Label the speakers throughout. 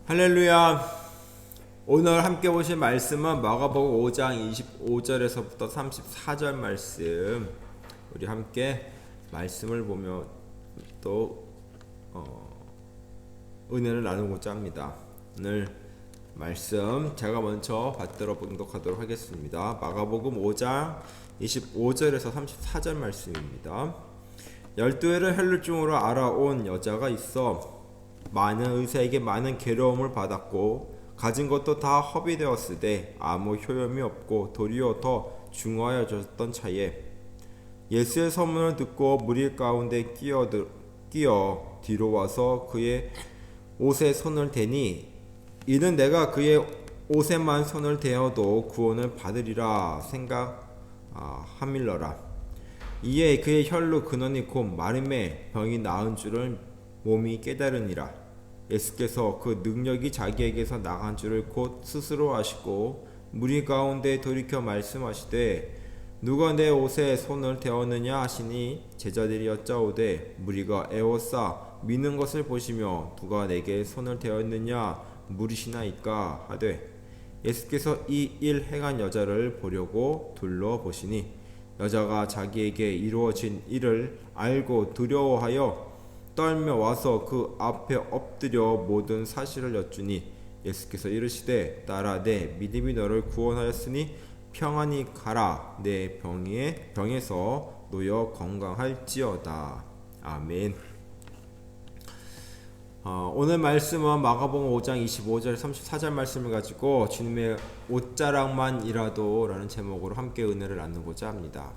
Speaker 1: 할렐루야. 오늘 함께 보실 말씀은 마가복음 5장 25절에서부터 34절 말씀. 우리 함께 말씀을 보며 또 은혜를 나누고자 합니다. 오늘 말씀 제가 먼저 받들어 봉독하도록 하겠습니다. 마가복음 5장 25절에서 34절 말씀입니다. 12해를 혈루증으로 알아온 여자가 있어 많은 의사에게 많은 괴로움을 받았고 가진 것도 다 허비되었으되 아무 효염이 없고 도리어 더 중하여졌던 차에 예수의 소문을 듣고 무리 가운데 끼어 뒤로 와서 그의 옷에 손을 대니 이는 내가 그의 옷에만 손을 대어도 구원을 받으리라 생각함일러라. 이에 그의 혈루 근원이 곧 마름에 병이 나은 줄을 몸이 깨달으니라. 예수께서 그 능력이 자기에게서 나간 줄을 곧 스스로 아시고 무리 가운데 돌이켜 말씀하시되 누가 내 옷에 손을 대었느냐 하시니 제자들이 여짜오되 무리가 에워싸 미는 것을 보시며 누가 내게 손을 대었느냐 물으시나이까 하되 예수께서 이 일 행한 여자를 보려고 둘러보시니 여자가 자기에게 이루어진 일을 알고 두려워하여 떨며 와서 그 앞에 엎드려 모든 사실을 여쭈니 예수께서 이르시되 딸아 내 믿음이 너를 구원하였으니 평안히 가라 내 병에서 놓여 건강할지어다. 아멘. 오늘 말씀은 마가복음 5장 25절 34절 말씀을 가지고 주님의 옷자락만이라도 라는 제목으로 함께 은혜를 나누고자 합니다.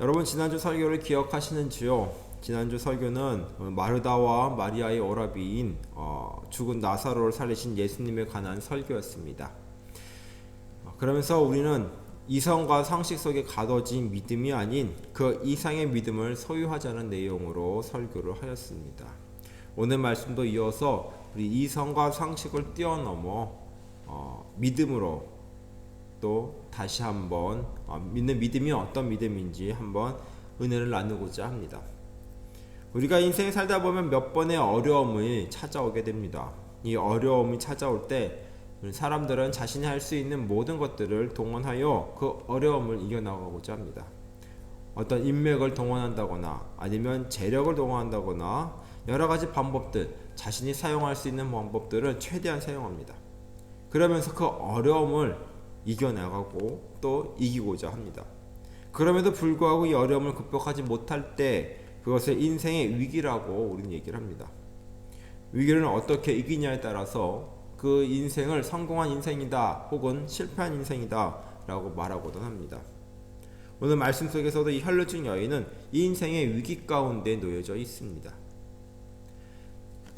Speaker 1: 여러분 지난주 설교를 기억하시는지요? 지난주 설교는 마르다와 마리아의 오라비인 죽은 나사로를 살리신 예수님에 관한 설교였습니다. 그러면서 우리는 이성과 상식 속에 가둬진 믿음이 아닌 그 이상의 믿음을 소유하자는 내용으로 설교를 하였습니다. 오늘 말씀도 이어서 우리 이성과 상식을 뛰어넘어 믿음으로 또 다시 한번 믿는 믿음이 어떤 믿음인지 한번 은혜를 나누고자 합니다. 우리가 인생에 살다 보면 몇 번의 어려움이 찾아오게 됩니다. 이 어려움이 찾아올 때 사람들은 자신이 할 수 있는 모든 것들을 동원하여 그 어려움을 이겨나가고자 합니다. 어떤 인맥을 동원한다거나 아니면 재력을 동원한다거나 여러 가지 방법들, 자신이 사용할 수 있는 방법들을 최대한 사용합니다. 그러면서 그 어려움을 이겨나가고 또 이기고자 합니다. 그럼에도 불구하고 이 어려움을 극복하지 못할 때 그것을 인생의 위기라고 우리는 얘기를 합니다. 위기를 어떻게 이기냐에 따라서 그 인생을 성공한 인생이다 혹은 실패한 인생이다 라고 말하고도 합니다. 오늘 말씀 속에서도 이 혈루증 여인은 이 인생의 위기 가운데 놓여져 있습니다.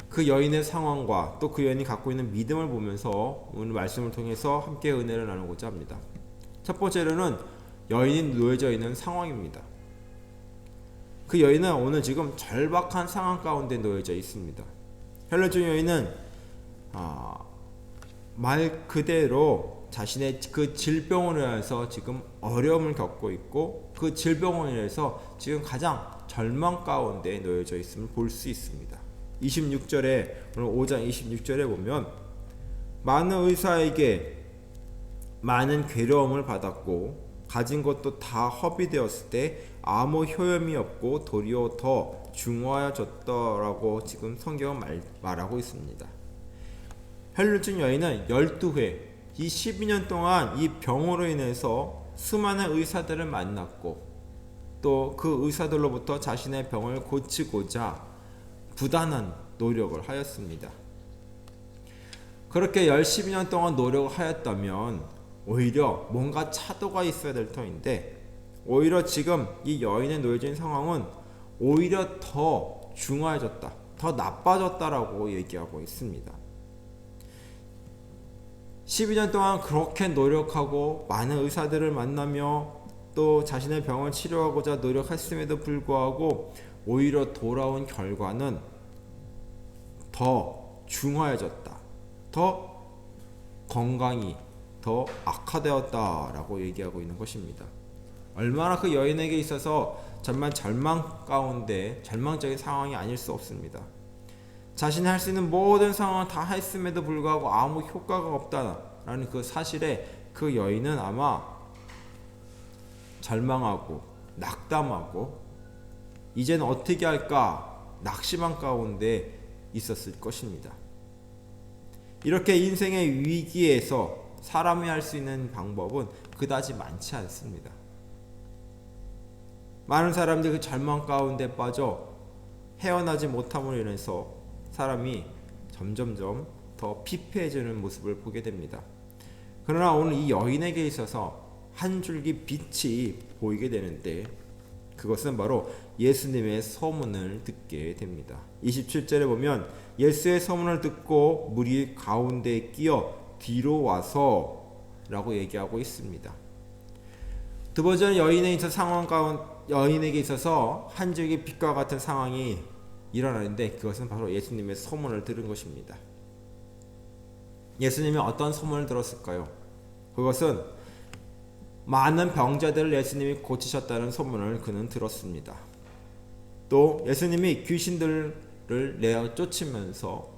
Speaker 1: 그 여인의 상황과 또 그 여인이 갖고 있는 믿음을 보면서 오늘 말씀을 통해서 함께 은혜를 나누고자 합니다. 첫 번째로는 여인이 놓여져 있는 상황입니다. 그 여인은 오늘 지금 절박한 상황 가운데 놓여져 있습니다. 혈루증 여인은 말 그대로 자신의 그 질병으로 인해서 지금 어려움을 겪고 있고 그 질병으로 인해서 지금 가장 절망 가운데 놓여져 있음을 볼 수 있습니다. 26절에 오늘 5장 26절에 보면 많은 의사에게 많은 괴로움을 받았고 가진 것도 다 허비되었을 때 아무 효염이 없고 도리어 더 중하여졌더라고 지금 성경은 말하고 있습니다. 혈루증 여인은 12회 이 12년 동안 이 병으로 인해서 수많은 의사들을 만났고 또 그 의사들로부터 자신의 병을 고치고자 부단한 노력을 하였습니다. 그렇게 12년 동안 노력을 하였다면 오히려 뭔가 차도가 있어야 될 터인데 오히려 지금 이 여인의 놓여진 상황은 오히려 더 중하여졌다, 더 나빠졌다라고 얘기하고 있습니다. 12년 동안 그렇게 노력하고 많은 의사들을 만나며 또 자신의 병을 치료하고자 노력했음에도 불구하고 오히려 돌아온 결과는 더 중하여졌다, 더 건강이 더 악화되었다라고 얘기하고 있는 것입니다. 얼마나 그 여인에게 있어서 정말 절망 가운데 절망적인 상황이 아닐 수 없습니다. 자신이 할 수 있는 모든 상황을 다 했음에도 불구하고 아무 효과가 없다라는 그 사실에 그 여인은 아마 절망하고 낙담하고 이제는 어떻게 할까 낙심한 가운데 있었을 것입니다. 이렇게 인생의 위기에서 사람이 할 수 있는 방법은 그다지 많지 않습니다. 많은 사람들이 그 절망 가운데 빠져 헤어나지 못함으로 인해서 사람이 점점점 더 피폐해지는 모습을 보게 됩니다. 그러나 오늘 이 여인에게 있어서 한 줄기 빛이 보이게 되는데 그것은 바로 예수님의 서문을 듣게 됩니다. 27절에 보면 예수의 서문을 듣고 무리 가운데에 끼어 뒤로 와서 라고 얘기하고 있습니다. 두 번째는 여인에게 있어서 한 줄기 빛과 같은 상황이 일어나는데 그것은 바로 예수님의 소문을 들은 것입니다. 예수님이 어떤 소문을 들었을까요? 그것은 많은 병자들을 예수님이 고치셨다는 소문을 그는 들었습니다. 또 예수님이 귀신들을 내어 쫓으면서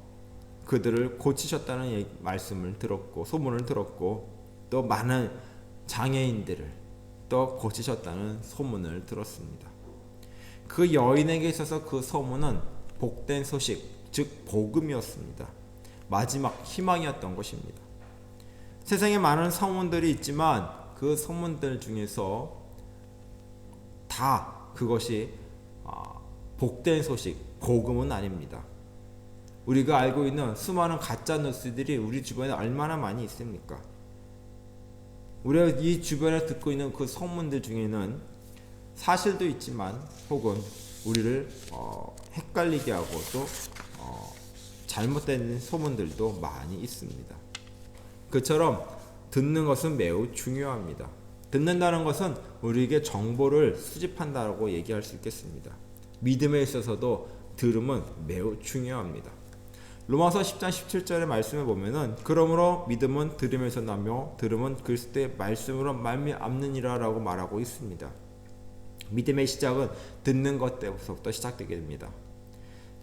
Speaker 1: 그들을 고치셨다는 말씀을 들었고 소문을 들었고 또 많은 장애인들을 또 고치셨다는 소문을 들었습니다. 그 여인에게 있어서 그 소문은 복된 소식, 즉 복음이었습니다. 마지막 희망이었던 것입니다. 세상에 많은 소문들이 있지만 그 소문들 중에서 다 그것이 복된 소식, 복음은 아닙니다. 우리가 알고 있는 수많은 가짜 뉴스들이 우리 주변에 얼마나 많이 있습니까? 우리가 이 주변에 듣고 있는 그 소문들 중에는 사실도 있지만 혹은 우리를 헷갈리게 하고 또 잘못된 소문들도 많이 있습니다. 그처럼 듣는 것은 매우 중요합니다. 듣는다는 것은 우리에게 정보를 수집한다고 얘기할 수 있겠습니다. 믿음에 있어서도 들음은 매우 중요합니다. 로마서 10장 17절의 말씀을 보면은 그러므로 믿음은 들음에서 나며 들음은 그리스도의 말씀으로 말미암느니라 라고 말하고 있습니다. 믿음의 시작은 듣는 것 때부터 시작되게 됩니다.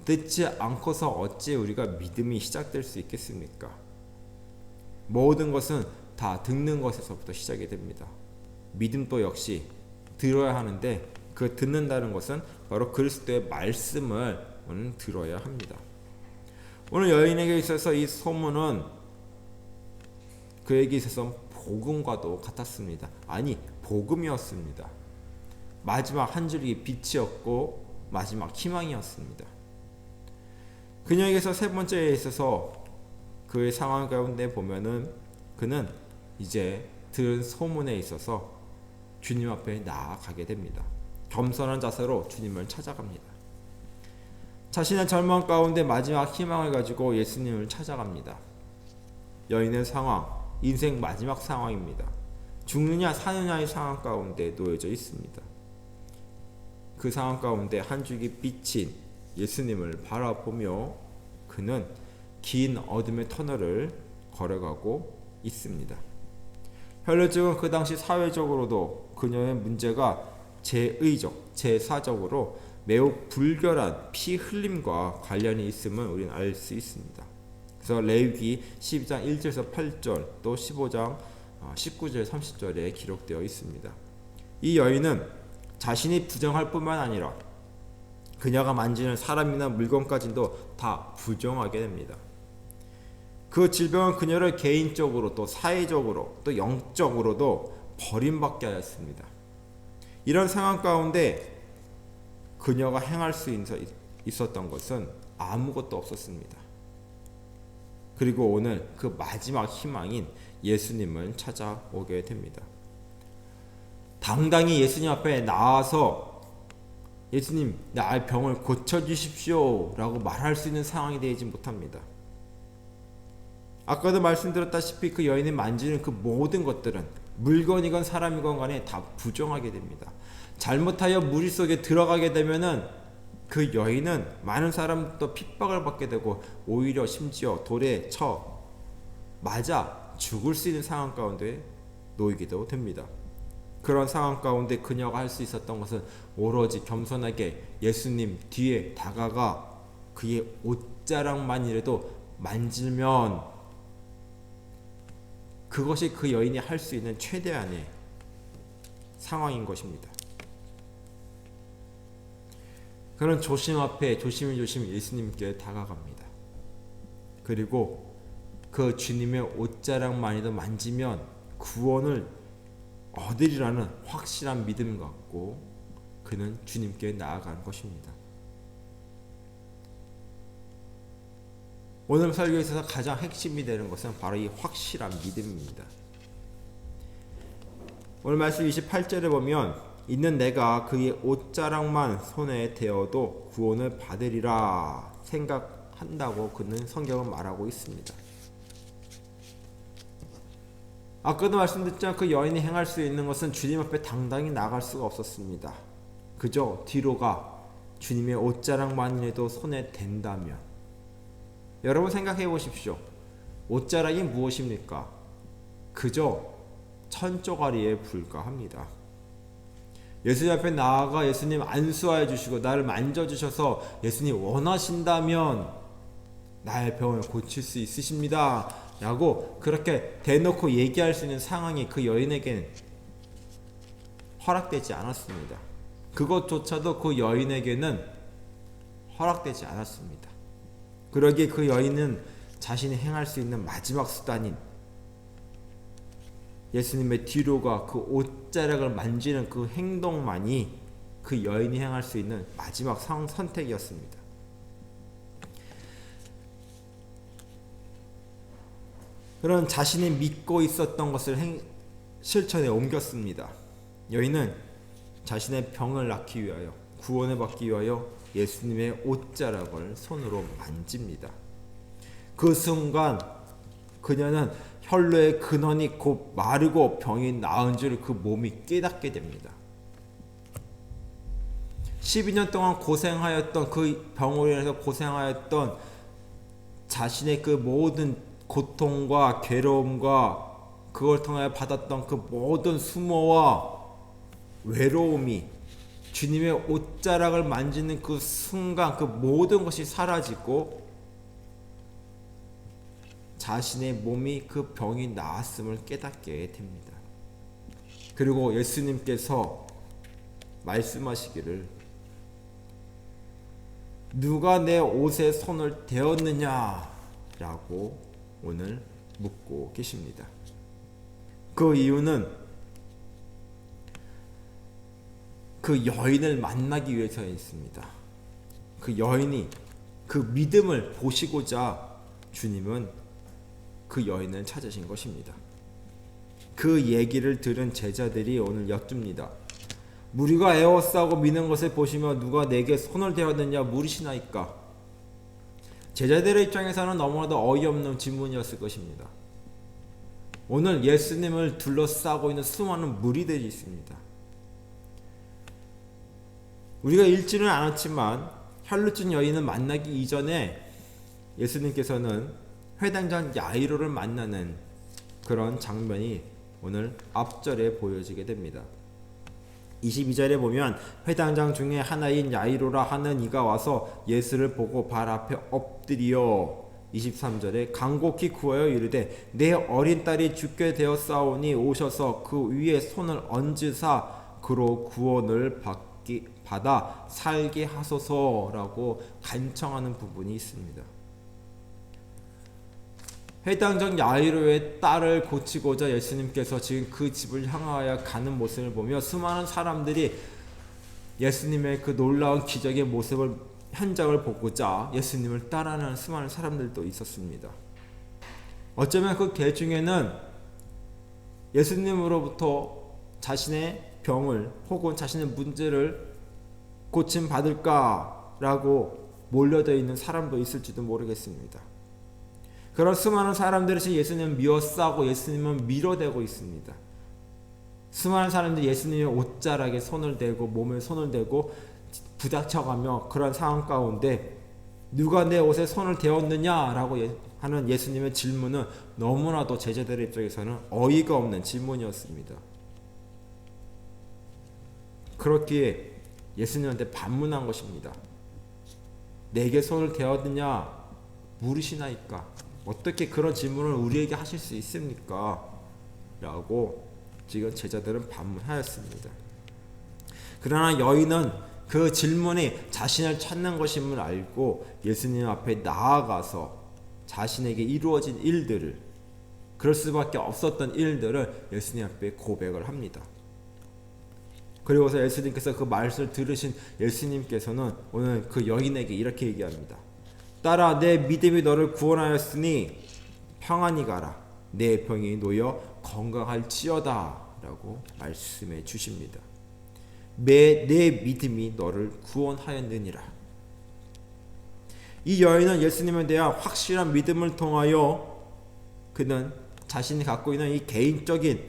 Speaker 1: 듣지 않고서 어찌 우리가 믿음이 시작될 수 있겠습니까? 모든 것은 다 듣는 것에서부터 시작이 됩니다. 믿음도 역시 들어야 하는데 그 듣는다는 것은 바로 그리스도의 말씀을 들어야 합니다. 오늘 여인에게 있어서 이 소문은 그에게 있어서 복음과도 같았습니다. 아니 복음이었습니다. 마지막 한 줄기 빛이었고 마지막 희망이었습니다. 그녀에게서 세 번째에 있어서 그의 상황 가운데 보면은 그는 이제 들은 소문에 있어서 주님 앞에 나아가게 됩니다. 겸손한 자세로 주님을 찾아갑니다. 자신의 절망 가운데 마지막 희망을 가지고 예수님을 찾아갑니다. 여인의 상황, 인생 마지막 상황입니다. 죽느냐 사느냐의 상황 가운데 놓여져 있습니다. 그 상황 가운데 한 줄기 빛인 예수님을 바라보며 그는 긴 어둠의 터널을 걸어가고 있습니다. 혈루증은 그 당시 사회적으로도 그녀의 문제가 제의적, 제사적으로 매우 불결한 피 흘림과 관련이 있음을 우리는 알 수 있습니다. 그래서 레위기 12장 1절에서 8절 또 15장 19절 30절에 기록되어 있습니다. 이 여인은 자신이 부정할 뿐만 아니라 그녀가 만지는 사람이나 물건까지도 다 부정하게 됩니다. 그 질병은 그녀를 개인적으로 또 사회적으로 또 영적으로도 버림받게 하였습니다. 이런 상황 가운데 그녀가 행할 수 있었던 것은 아무것도 없었습니다. 그리고 오늘 그 마지막 희망인 예수님을 찾아오게 됩니다. 당당히 예수님 앞에 나와서 예수님 나의 병을 고쳐주십시오 라고 말할 수 있는 상황이 되지 못합니다. 아까도 말씀드렸다시피 그 여인이 만지는 그 모든 것들은 물건이건 사람이건 간에 다 부정하게 됩니다. 잘못하여 무리 속에 들어가게 되면은 그 여인은 많은 사람도 핍박을 받게 되고 오히려 심지어 돌에 쳐 맞아 죽을 수 있는 상황 가운데 놓이기도 됩니다. 그런 상황 가운데 그녀가 할 수 있었던 것은 오로지 겸손하게 예수님 뒤에 다가가 그의 옷 옷자락만이라도 만지면 그것이 그 여인이 할 수 있는 최대한의 상황인 것입니다. 그런 조심 앞에 조심히 예수님께 다가갑니다. 그리고 그 주님의 옷자락만이라도 만지면 구원을 얻으리라는 확실한 믿음 갖고 그는 주님께 나아간 것입니다. 오늘 설교에 있어서 가장 핵심이 되는 것은 바로 이 확실한 믿음입니다. 오늘 말씀 28절에 보면 있는 내가 그의 옷자락만 손에 대어도 구원을 받으리라 생각한다고 그는 성경은 말하고 있습니다. 아까도 말씀드렸지만 그 여인이 행할 수 있는 것은 주님 앞에 당당히 나갈 수가 없었습니다. 그저 뒤로가 주님의 옷자락만이라도 손에 댄다면, 여러분 생각해 보십시오. 옷자락이 무엇입니까? 그저 천조가리에 불과합니다. 예수님 앞에 나아가 예수님 안수하여 주시고 나를 만져주셔서 예수님 원하신다면 나의 병을 고칠 수 있으십니다 라고 그렇게 대놓고 얘기할 수 있는 상황이 그 여인에게는 허락되지 않았습니다. 그것조차도 그 여인에게는 허락되지 않았습니다. 그러기에 그 여인은 자신이 행할 수 있는 마지막 수단인 예수님의 뒤로가 그 옷자락을 만지는 그 행동만이 그 여인이 행할 수 있는 마지막 선택이었습니다. 그런 자신이 믿고 있었던 것을 실천에 옮겼습니다. 여인은 자신의 병을 낫기 위하여, 구원을 받기 위하여 예수님의 옷자락을 손으로 만집니다. 그 순간 그녀는 혈로의 근원이 곧 마르고 병이 나은 줄 그 몸이 깨닫게 됩니다. 12년 동안 고생하였던 그 병으로 인해서 고생하였던 자신의 그 모든 고통과 괴로움과 그걸 통하여 받았던 그 모든 수모와 외로움이 주님의 옷자락을 만지는 그 순간 그 모든 것이 사라지고 자신의 몸이 그 병이 나았음을 깨닫게 됩니다. 그리고 예수님께서 말씀하시기를 누가 내 옷에 손을 대었느냐 라고 오늘 묻고 계십니다. 그 이유는 그 여인을 만나기 위해서 있습니다. 그 여인이 그 믿음을 보시고자 주님은 그 여인을 찾으신 것입니다. 그 얘기를 들은 제자들이 오늘 여쭙니다. 무리가 에워싸고 미는 것을 보시며 누가 내게 손을 대었느냐 물으시나이까. 제자들의 입장에서는 너무나도 어이없는 질문이었을 것입니다. 오늘 예수님을 둘러싸고 있는 수많은 무리들이 있습니다. 우리가 읽지는 않았지만 혈루증 여인을 만나기 이전에 예수님께서는 회당장 야이로를 만나는 그런 장면이 오늘 앞절에 보여지게 됩니다. 22절에 보면 회당장 중에 하나인 야이로라 하는 이가 와서 예수를 보고 발 앞에 엎드리어 23절에 간곡히 구하여 이르되 내 어린 딸이 죽게 되었사오니 오셔서 그 위에 손을 얹으사 그로 구원을 받아 살게 하소서라고 간청하는 부분이 있습니다. 해당적 야이로의 딸을 고치고자 예수님께서 지금 그 집을 향하여 가는 모습을 보며 수많은 사람들이 예수님의 그 놀라운 기적의 모습을 현장을 보고자 예수님을 따라하는 수많은 사람들도 있었습니다. 어쩌면 그 개 중에는 예수님으로부터 자신의 병을 혹은 자신의 문제를 고침 받을까라고 몰려져 있는 사람도 있을지도 모르겠습니다. 그런 수많은 사람들이 예수님을 미워싸고 예수님을 밀어대고 있습니다. 수많은 사람들이 예수님의 옷자락에 손을 대고 몸에 손을 대고 부닥쳐가며 그런 상황 가운데 누가 내 옷에 손을 대었느냐라고 하는 예수님의 질문은 너무나도 제자들의 입장에서는 어이가 없는 질문이었습니다. 그렇기에 예수님한테 반문한 것입니다. 내게 손을 대었느냐 물으시나이까? 어떻게 그런 질문을 우리에게 하실 수 있습니까? 라고 지금 제자들은 반문하였습니다. 그러나 여인은 그 질문이 자신을 찾는 것임을 알고 예수님 앞에 나아가서 자신에게 이루어진 일들을, 그럴 수밖에 없었던 일들을 예수님 앞에 고백을 합니다. 그리고서 예수님께서 그 말씀을 들으신 예수님께서는 오늘 그 여인에게 이렇게 얘기합니다. 딸아, 내 믿음이 너를 구원하였으니 평안히 가라. 내 병이 놓여 건강할지어다 라고 말씀해 주십니다. 내 믿음이 너를 구원하였느니라. 이 여인은 예수님에 대한 확실한 믿음을 통하여 그는 자신이 갖고 있는 이 개인적인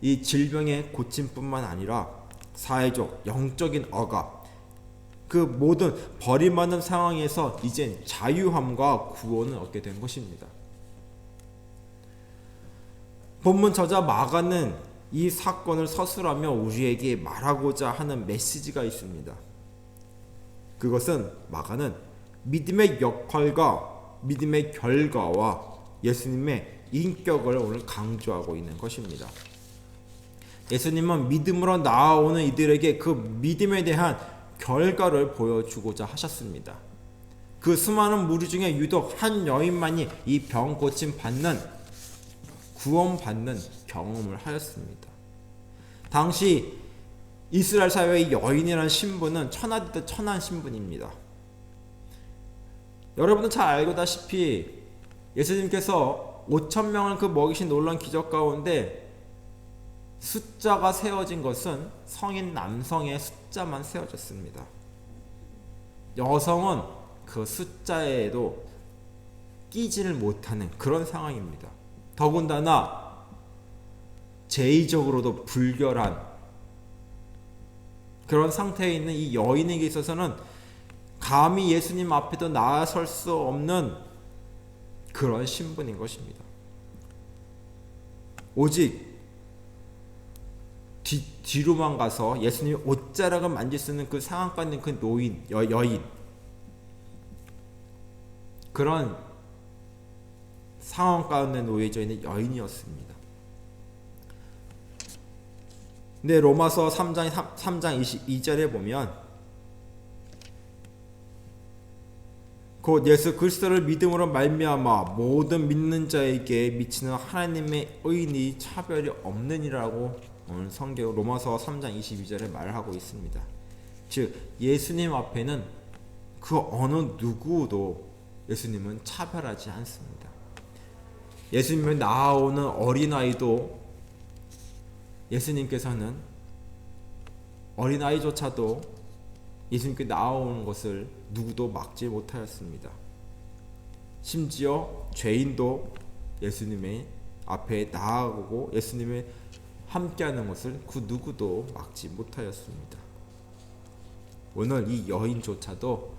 Speaker 1: 이 질병의 고침뿐만 아니라 사회적, 영적인 억압, 그 모든 버림받는 상황에서 이젠 자유함과 구원을 얻게 된 것입니다. 본문 저자 마가는 이 사건을 서술하며 우리에게 말하고자 하는 메시지가 있습니다. 그것은 마가는 믿음의 역할과 믿음의 결과와 예수님의 인격을 오늘 강조하고 있는 것입니다. 예수님은 믿음으로 나아오는 이들에게 그 믿음에 대한 결과를 보여주고자 하셨습니다. 그 수많은 무리 중에 유독 한 여인만이 이 병 고침 받는, 구원받는 경험을 하였습니다. 당시 이스라엘 사회의 여인이라는 신분은 천하디도 천한 신분입니다. 여러분은 잘 알고다시피 예수님께서 5,000명을 그 먹이신 놀라운 기적 가운데 숫자가 세워진 것은 성인 남성의 숫자만 세워졌습니다. 여성은 그 숫자에도 끼지를 못하는 그런 상황입니다. 더군다나 제의적으로도 불결한 그런 상태에 있는 이 여인에게 있어서는 감히 예수님 앞에도 나아설 수 없는 그런 신분인 것입니다. 오직 뒤로만 가서 예수님이 옷자락을 만질 수 있는 그 상황과 있는 그 노인, 여인, 그런 상황 가운데 놓여져 있는 여인이었습니다. 근데 로마서 3장 22절에 보면 곧 예수 그리스도를 믿음으로 말미암아 모든 믿는 자에게 미치는 하나님의 의인이 차별이 없느니라고 오늘 성경 로마서 3장 22절에 말하고 있습니다. 즉 예수님 앞에는 그 어느 누구도 예수님은 차별하지 않습니다. 예수님을 나아오는 어린아이도 예수님께서는 어린아이조차도 예수님께 나아오는 것을 누구도 막지 못하였습니다. 심지어 죄인도 예수님의 앞에 나아오고 예수님의 함께하는 것을 그 누구도 막지 못하였습니다. 오늘 이 여인조차도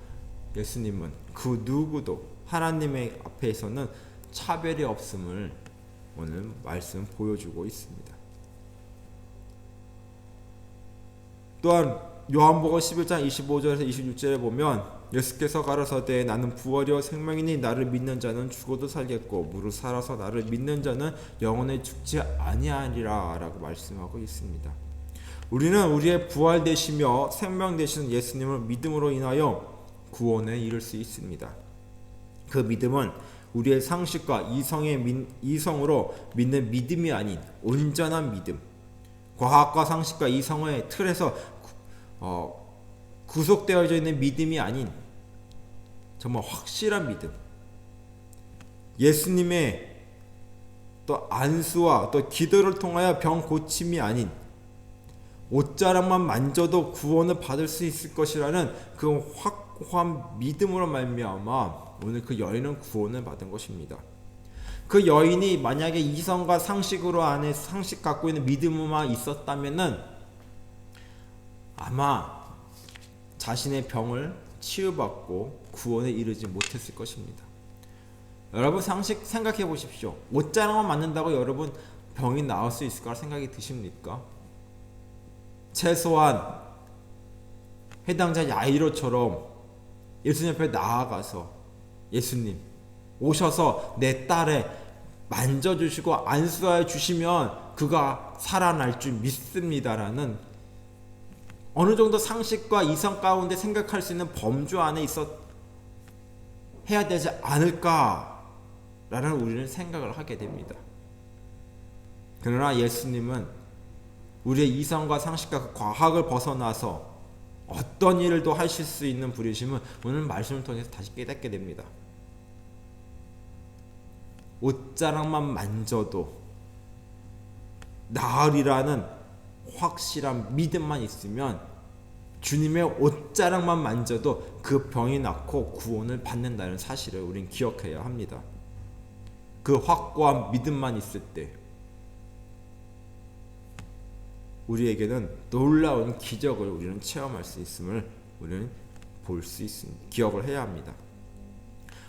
Speaker 1: 예수님은 그 누구도 하나님의 앞에서는 차별이 없음을 오늘 말씀 보여주고 있습니다. 또한 요한복음 11장 25절에서 26절에 보면 예수께서 가라사대 나는 부활이요 생명이니 나를 믿는 자는 죽어도 살겠고 무릇 살아서 나를 믿는 자는 영원히 죽지 아니하리라 라고 말씀하고 있습니다. 우리는 우리의 부활 되시며 생명 되시는 예수님을 믿음으로 인하여 구원에 이를 수 있습니다. 그 믿음은 우리의 상식과 이성으로 믿는 믿음이 아닌 온전한 믿음, 과학과 상식과 이성의 틀에서 구속되어져 있는 믿음이 아닌 정말 확실한 믿음, 예수님의 또 안수와 또 기도를 통하여 병 고침이 아닌 옷자락만 만져도 구원을 받을 수 있을 것이라는 그 확고한 믿음으로 말미암아 오늘 그 여인은 구원을 받은 것입니다. 그 여인이 만약에 이성과 상식으로 안에 상식 갖고 있는 믿음만 있었다면은 아마 자신의 병을 치유받고 구원에 이르지 못했을 것입니다. 여러분 상식 생각해 보십시오. 옷자락만 맞는다고 여러분 병이 나을 수 있을 거라 생각이 드십니까? 최소한 해당자 야이로처럼 예수님 앞에 나아가서 예수님 오셔서 내 딸에 만져주시고 안수하여 주시면 그가 살아날 줄 믿습니다라는 어느 정도 상식과 이성 가운데 생각할 수 있는 범주 안에 있어 해야 되지 않을까라는 우리는 생각을 하게 됩니다. 그러나 예수님은 우리의 이성과 상식과 그 과학을 벗어나서 어떤 일도 하실 수 있는 분이심을 오늘 말씀을 통해서 다시 깨닫게 됩니다. 옷자락만 만져도 나으리라는 확실한 믿음만 있으면 주님의 옷자락만 만져도 그 병이 낫고 구원을 받는다는 사실을 우리는 기억해야 합니다. 그 확고한 믿음만 있을 때 우리에게는 놀라운 기적을 우리는 체험할 수 있음을 우리는 볼 수 있습니다. 기억을 해야 합니다.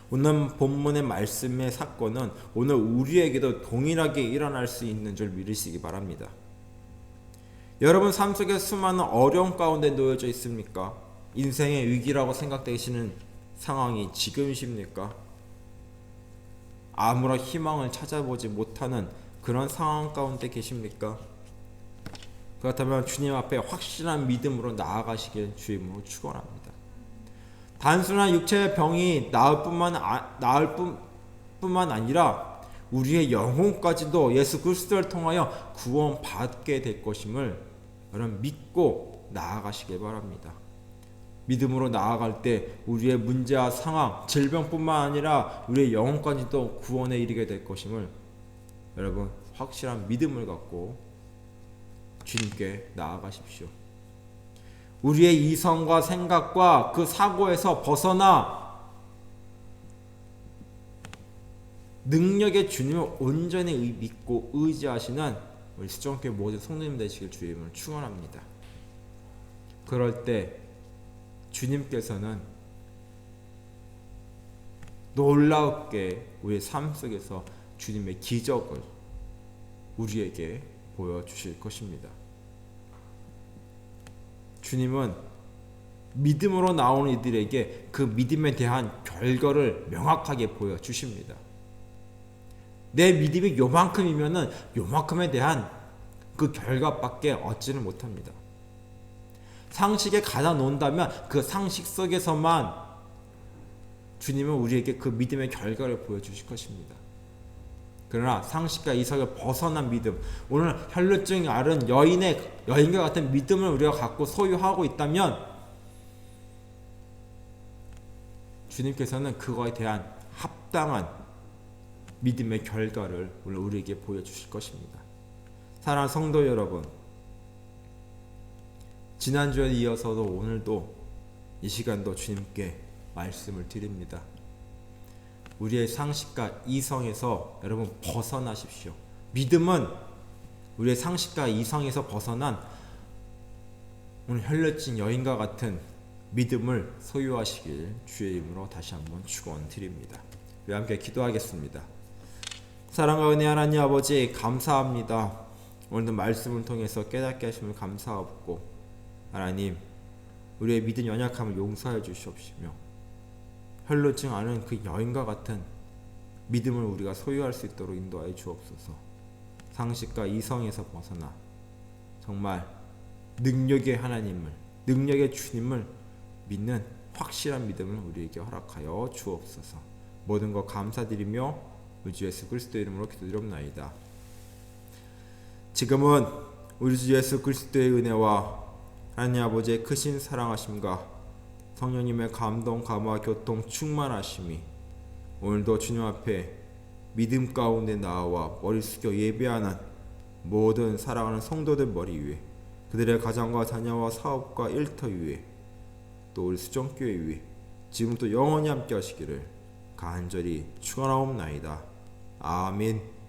Speaker 1: 오늘 본문의 말씀의 사건은 오늘 우리에게도 동일하게 일어날 수 있는 줄 믿으시기 바랍니다. 여러분 삶 속에 수많은 어려움 가운데 놓여져 있습니까? 인생의 위기라고 생각되시는 상황이 지금이십니까? 아무런 희망을 찾아보지 못하는 그런 상황 가운데 계십니까? 그렇다면 주님 앞에 확실한 믿음으로 나아가시길 주임으로 축원합니다. 단순한 육체의 병이 나을 뿐만 아니라 우리의 영혼까지도 예수 그리스도를 통하여 구원받게 될 것임을 여러분 믿고 나아가시길 바랍니다. 믿음으로 나아갈 때 우리의 문제와 상황, 질병뿐만 아니라 우리의 영혼까지도 구원에 이르게 될 것임을 여러분 확실한 믿음을 갖고 주님께 나아가십시오. 우리의 이성과 생각과 그 사고에서 벗어나 능력의 주님을 온전히 믿고 의지하시는 우리 수정교회 모든 성도님 되시길 주님을 축원합니다. 그럴 때 주님께서는 놀랍게 우리의 삶 속에서 주님의 기적을 우리에게 보여주실 것입니다. 주님은 믿음으로 나오는 이들에게 그 믿음에 대한 결과를 명확하게 보여주십니다. 내 믿음이 요만큼이면은 요만큼에 대한 그 결과밖에 얻지는 못합니다. 상식에 가다 논다면 그 상식 속에서만 주님은 우리에게 그 믿음의 결과를 보여주실 것입니다. 그러나 상식과 이성을 벗어난 믿음, 오늘 혈루증이 앓은 여인과 같은 믿음을 우리가 갖고 소유하고 있다면 주님께서는 그거에 대한 합당한 믿음의 결과를 오늘 우리에게 보여주실 것입니다. 사랑하는 성도 여러분, 지난주에 이어서도 오늘도 이 시간도 주님께 말씀을 드립니다. 우리의 상식과 이성에서 여러분 벗어나십시오. 믿음은 우리의 상식과 이성에서 벗어난 오늘 혈루증 여인과 같은 믿음을 소유하시길 주의 이름으로 다시 한번 축원드립니다. 우리 함께 기도하겠습니다. 사랑과 은혜 하나님 아버지 감사합니다. 오늘도 말씀을 통해서 깨닫게 하심을 감사하고 하나님 우리의 믿음 연약함을 용서해 주시옵시며 혈루증 앓는 그 여인과 같은 믿음을 우리가 소유할 수 있도록 인도하여 주옵소서. 상식과 이성에서 벗어나 정말 능력의 하나님을, 능력의 주님을 믿는 확실한 믿음을 우리에게 허락하여 주옵소서. 모든 것 감사드리며 우리 주 예수 그리스도 이름으로 기도드립나이다. 지금은 우리 주 예수 그리스도의 은혜와 하나님 아버지의 크신 사랑하심과 성령님의 감동, 감화, 교통, 충만하심이 오늘도 주님 앞에 믿음 가운데 나와 머리 숙여 예배하는 모든 사랑하는 성도들 머리 위에 그들의 가정과 자녀와 사업과 일터 위에 또 우리 수정교회 위에 지금도 영원히 함께 하시기를 간절히 축원하옵나이다. 아멘.